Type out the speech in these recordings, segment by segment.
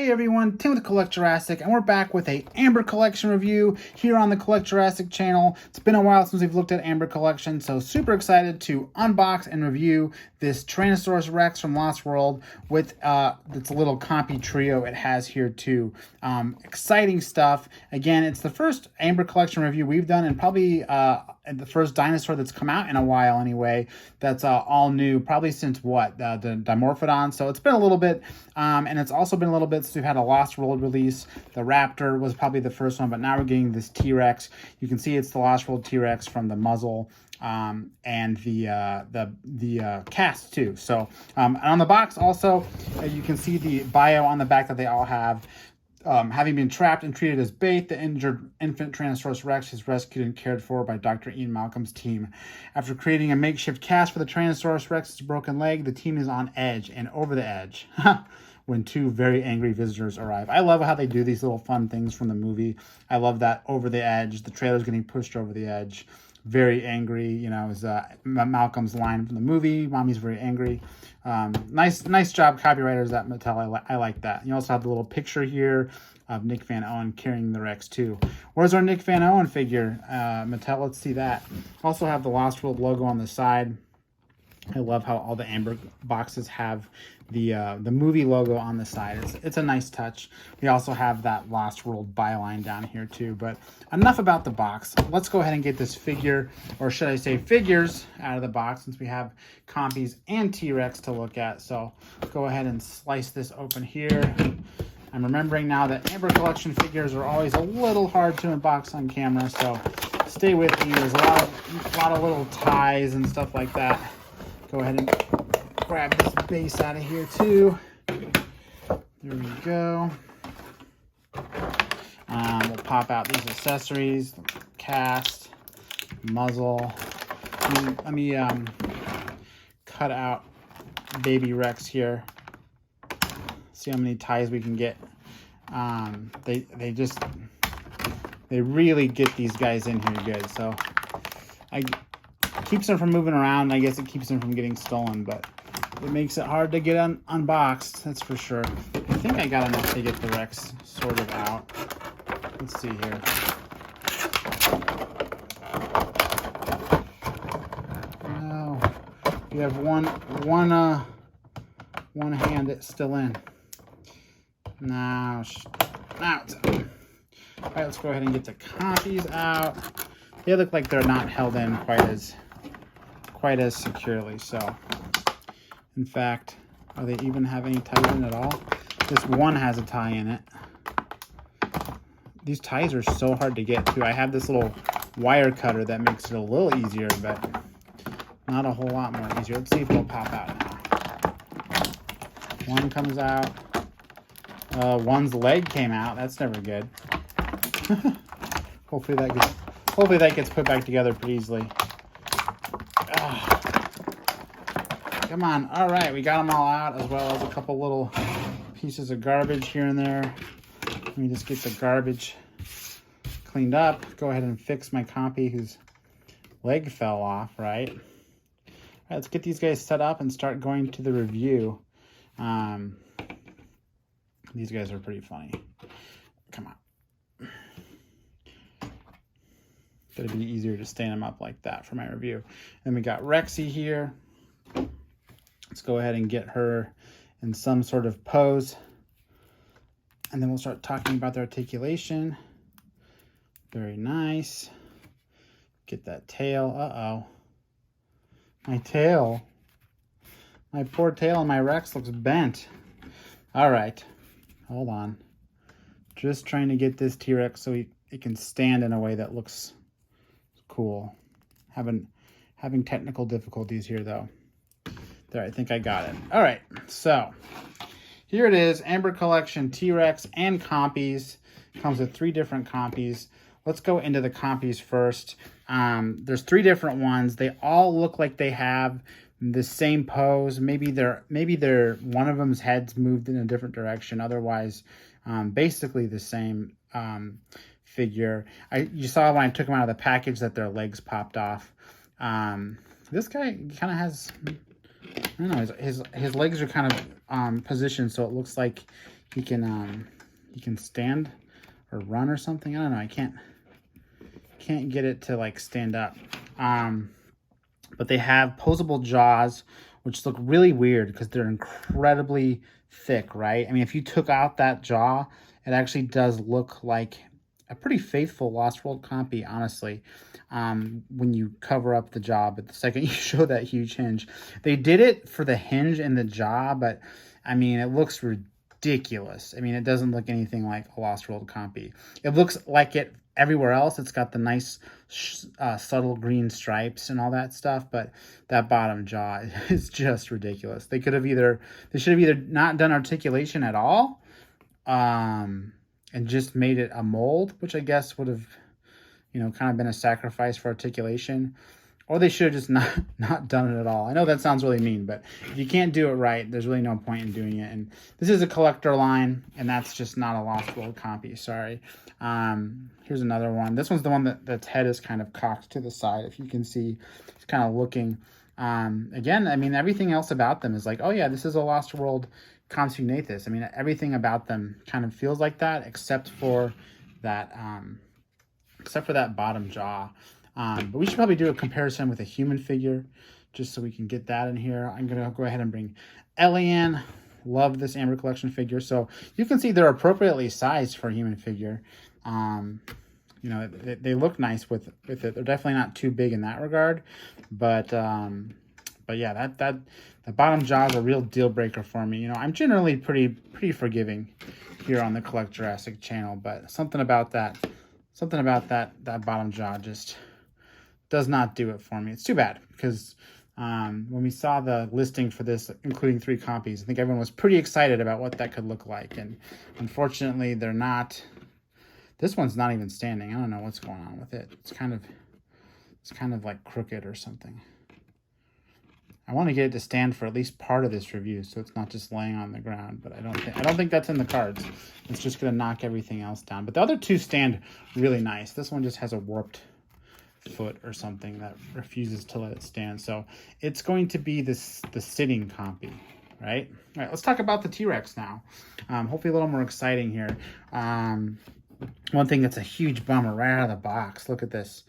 Hey everyone, Tim with Collect Jurassic, and we're back with a Amber Collection review here on the Collect Jurassic channel. It's been a while since we've looked at Amber Collection, so super excited to unbox and review this Tyrannosaurus Rex from Lost World with its little Compy trio it has here too. Exciting stuff. Again, it's the first Amber Collection review we've done, and probably the first dinosaur that's come out in a while anyway, that's all new, probably since what, the Dimorphodon. So it's been a little bit, and it's also been a little bit since we've had a Lost World release. The Raptor was probably the first one, but now we're getting this T-Rex. You can see it's the Lost World T-Rex from the muzzle and the cast too. So and on the box also, you can see the bio on the back that they all have. Having been trapped and treated as bait, the injured infant Tyrannosaurus Rex is rescued and cared for by Dr. Ian Malcolm's team. After creating a makeshift cast for the Tyrannosaurus Rex's broken leg, the team is on edge and over the edge when two very angry visitors arrive. I love how they do these little fun things from the movie. I love that over the edge. The trailer's getting pushed over the edge. Very angry, you know, is Malcolm's line from the movie. Mommy's very angry. Nice job, copywriters at Mattel. I like that. You also have the little picture here of Nick Van Owen carrying the Rex too. Where's our Nick Van Owen figure? Mattel, let's see that. Also have the Lost World logo on the side. I love how all the Amber boxes have the movie logo on the side. It's a nice touch. We also have that Lost World byline down here too. But enough about the box. Let's go ahead and get this figure, or should I say figures, out of the box, since we have Compies and T-Rex to look at. So go ahead and slice this open here. I'm remembering now that Amber Collection figures are always a little hard to unbox on camera, so stay with me. There's a lot of little ties and stuff like that. Go ahead and grab this base out of here too. There we go. We'll pop out these accessories, cast, muzzle. Let me cut out baby Rex here. See how many ties we can get. They really get these guys in here good. So keeps them from moving around. I guess it keeps them from getting stolen, but it makes it hard to get unboxed, that's for sure. I think I got enough to get the Rex sort of out. Let's see here. No, you have one hand that's still in. Now it's out. All right, let's go ahead and get the Compies out. They look like they're not held in quite as securely. So, in fact, are they even have any ties in at all? This one has a tie in it. These ties are so hard to get to. I have this little wire cutter that makes it a little easier, but not a whole lot more easier. Let's see if they'll pop out now. One comes out. One's leg came out. That's never good. Hopefully that gets put back together pretty easily. Come on. All right, we got them all out, as well as a couple little pieces of garbage here and there. Let me just get the garbage cleaned up. Go ahead and fix my Compy whose leg fell off, right? All right, let's get these guys set up and start going to the review. These guys are pretty funny. Come on. It'll be easier to stand them up like that for my review. Then we got Rexy here. Let's go ahead and get her in some sort of pose. And then we'll start talking about the articulation. Very nice. Get that tail. Uh-oh. My tail. My poor tail on my Rex looks bent. All right. Hold on. Just trying to get this T-Rex so it can stand in a way that looks cool. Having technical difficulties here though. There, I think I got it. All right, so here it is, Amber Collection T-Rex and Compies. Comes with 3 different Compies. Let's go into the Compies first. There's 3 different ones. They all look like they have the same pose. Maybe they're one of them's head's moved in a different direction. Otherwise, basically the same figure. You saw when I took them out of the package that their legs popped off. This guy kind of has, I don't know, his legs are kind of positioned so it looks like he can stand or run or something. I don't know. I can't get it to like stand up. But they have posable jaws, which look really weird because they're incredibly thick, right? I mean, if you took out that jaw, it actually does look like a pretty faithful Lost World Compy, honestly, when you cover up the jaw. But the second you show that huge hinge, they did it for the hinge and the jaw, but I mean, it looks ridiculous. I mean, it doesn't look anything like a Lost World Compy. It looks like it everywhere else. It's got the nice subtle green stripes and all that stuff, but that bottom jaw is just ridiculous. They should have either not done articulation at all, and just made it a mold, which I guess would have, kind of been a sacrifice for articulation, or they should have just not done it at all. I know that sounds really mean, but if you can't do it right, there's really no point in doing it. And this is a collector line, and that's just not a Lost World Compy, sorry. Here's another one. This one's the one that's head is kind of cocked to the side. If you can see, it's kind of looking. Again, I mean, everything else about them is like, oh yeah, this is a Lost World Compsognathus. I mean, everything about them kind of feels like that, except for that bottom jaw. But we should probably do a comparison with a human figure, just so we can get that in here. I'm going to go ahead and bring Ellie in. Love this Amber Collection figure. So you can see they're appropriately sized for a human figure. They look nice with it. They're definitely not too big in that regard. But yeah, the bottom jaw is a real deal breaker for me. I'm generally pretty forgiving here on the Collect Jurassic channel, but something about that bottom jaw just does not do it for me. It's too bad, because when we saw the listing for this, including 3 Compies, I think everyone was pretty excited about what that could look like, and unfortunately they're not. This one's not even standing. I don't know what's going on with it. It's kind of like crooked or something. I want to get it to stand for at least part of this review, so it's not just laying on the ground, but I don't think that's in the cards. It's just going to knock everything else down. But the other 2 stand really nice. This one just has a warped foot or something that refuses to let it stand. So it's going to be the sitting Compy, right? All right, let's talk about the T-Rex now. Hopefully a little more exciting here. One thing that's a huge bummer right out of the box. Look at this.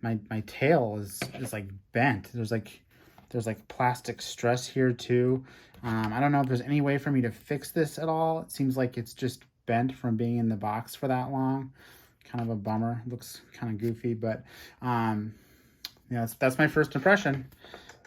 My tail is like bent. There's like plastic stress here too. I don't know if there's any way for me to fix this at all. It seems like it's just bent from being in the box for that long. Kind of a bummer. Looks kind of goofy, but that's my first impression,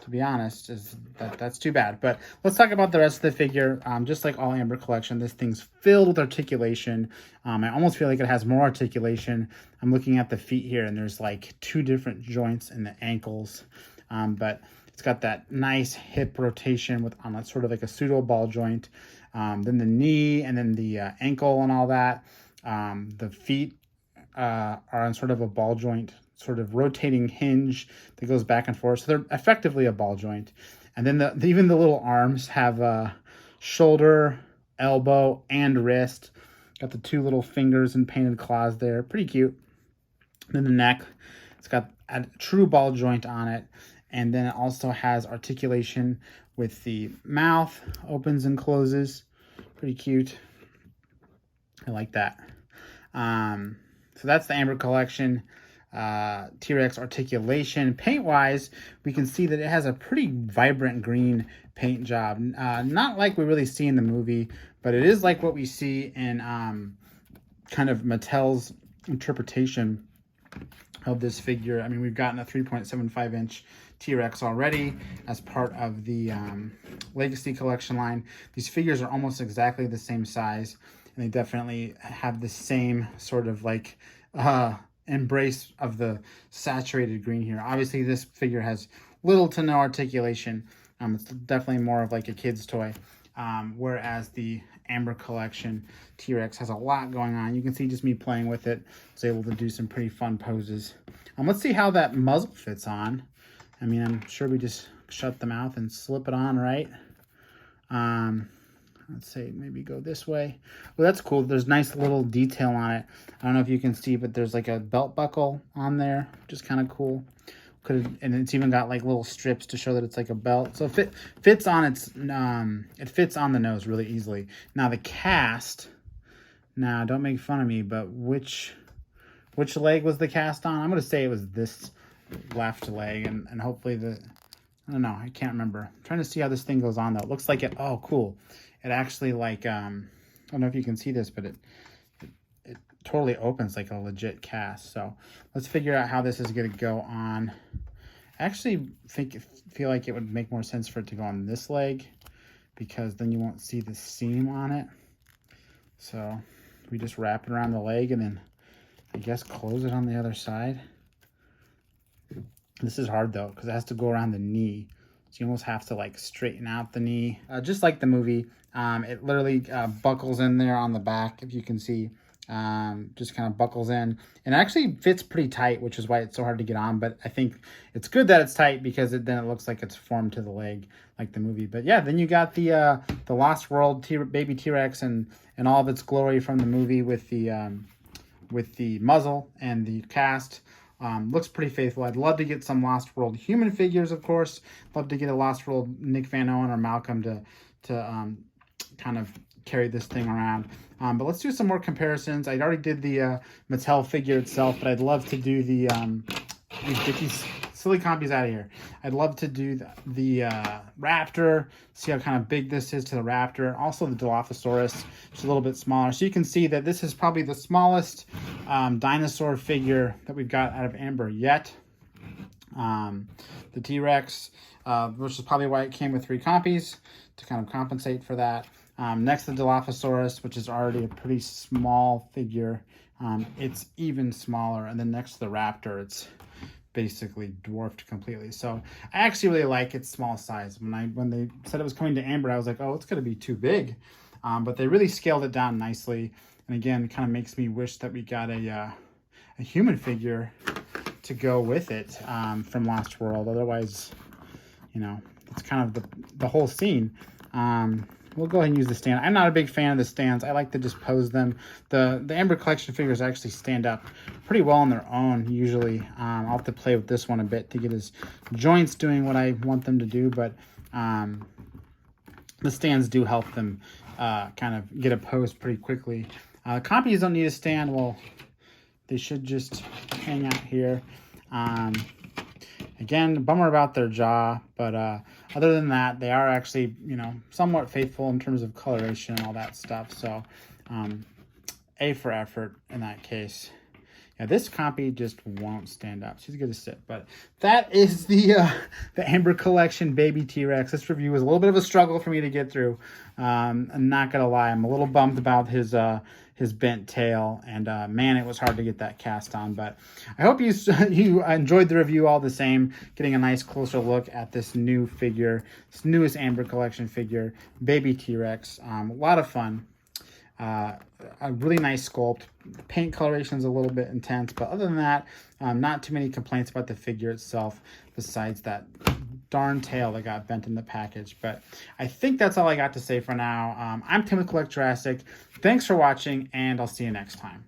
to be honest, is that's too bad. But let's talk about the rest of the figure. Just like all Amber Collection, this thing's filled with articulation. I almost feel like it has more articulation. I'm looking at the feet here, and there's like 2 different joints in the ankles, but it's got that nice hip rotation on that sort of like a pseudo ball joint. Then the knee, and then the ankle and all that. The feet are on sort of a ball joint, sort of rotating hinge that goes back and forth. So they're effectively a ball joint. And then even the little arms have shoulder, elbow, and wrist. Got the 2 little fingers and painted claws there. Pretty cute. Then the neck, it's got a true ball joint on it. And then it also has articulation with the mouth, opens and closes. Pretty cute. I like that. So that's the Amber Collection T-Rex articulation. Paint-wise, we can see that it has a pretty vibrant green paint job. Not like we really see in the movie, but it is like what we see in kind of Mattel's interpretation of this figure. I mean, we've gotten a 3.75-inch T-Rex already as part of the Legacy Collection line. These figures are almost exactly the same size, and they definitely have the same sort of like embrace of the saturated green here. Obviously, this figure has little to no articulation. It's definitely more of like a kid's toy, whereas the Amber Collection T-Rex has a lot going on. You can see just me playing with it. I was able to do some pretty fun poses. Let's see how that muzzle fits on. I mean, I'm sure we just shut the mouth and slip it on, right? Let's say maybe go this way. Well, that's cool. There's nice little detail on it. I don't know if you can see, but there's like a belt buckle on there, which is kind of cool. and it's even got like little strips to show that it's like a belt. So it fits on it fits on the nose really easily. Now the cast, now don't make fun of me, but which leg was the cast on? I'm going to say it was this left leg, and hopefully I don't know, I can't remember. I'm trying to see how this thing goes on though. It looks like it, oh cool. It actually like, I don't know if you can see this, but it totally opens like a legit cast. So let's figure out how this is going to go on. I actually feel like it would make more sense for it to go on this leg, because then you won't see the seam on it. So we just wrap it around the leg and then I guess close it on the other side. This is hard though, because it has to go around the knee. So you almost have to like straighten out the knee. Just like the movie, it literally buckles in there on the back, if you can see. Just kind of buckles in, and it actually fits pretty tight, which is why it's so hard to get on. But I think it's good that it's tight, because then it looks like it's formed to the leg like the movie. But yeah, then you got the Lost World baby T-Rex and all of its glory from the movie with the muzzle and the cast. Looks pretty faithful. I'd love to get some Lost World human figures, of course. Love to get a Lost World Nick Van Owen or Malcolm to kind of carry this thing around. But let's do some more comparisons. I already did the Mattel figure itself, but I'd love to do the get these silly Compies out of here. I'd love to do the Raptor, see how kind of big this is to the Raptor. Also the Dilophosaurus, just a little bit smaller. So you can see that this is probably the smallest dinosaur figure that we've got out of Amber yet. The T-Rex, which is probably why it came with 3 Compies, to kind of compensate for that. Next to the Dilophosaurus, which is already a pretty small figure, it's even smaller. And then next to the Raptor, it's basically dwarfed completely. So I actually really like its small size. When they said it was coming to Amber, I was like, oh, it's going to be too big. But they really scaled it down nicely. And again, it kind of makes me wish that we got a human figure to go with it from Lost World. Otherwise, you know, it's kind of the whole scene. We'll go ahead and use the stand. I'm not a big fan of the stands. I like to just pose them. The Amber Collection figures actually stand up pretty well on their own, usually. I'll have to play with this one a bit to get his joints doing what I want them to do, but the stands do help them kind of get a pose pretty quickly. Compies don't need a stand. Well, they should just hang out here. Again, bummer about their jaw, but other than that, they are actually, you know, somewhat faithful in terms of coloration and all that stuff. So, A for effort in that case. Yeah, this Compie just won't stand up. She's going to sit. But that is the Amber Collection Baby T-Rex. This review was a little bit of a struggle for me to get through. I'm not going to lie. I'm a little bummed about his bent tail. And, man, it was hard to get that cast on. But I hope you enjoyed the review all the same, getting a nice closer look at this new figure, this newest Amber Collection figure, Baby T-Rex. A lot of fun. A really nice sculpt. The paint coloration is a little bit intense, but other than that, not too many complaints about the figure itself, besides that darn tail that got bent in the package. But I think that's all I got to say for now. I'm Tim with Collect Jurassic. Thanks for watching, and I'll see you next time.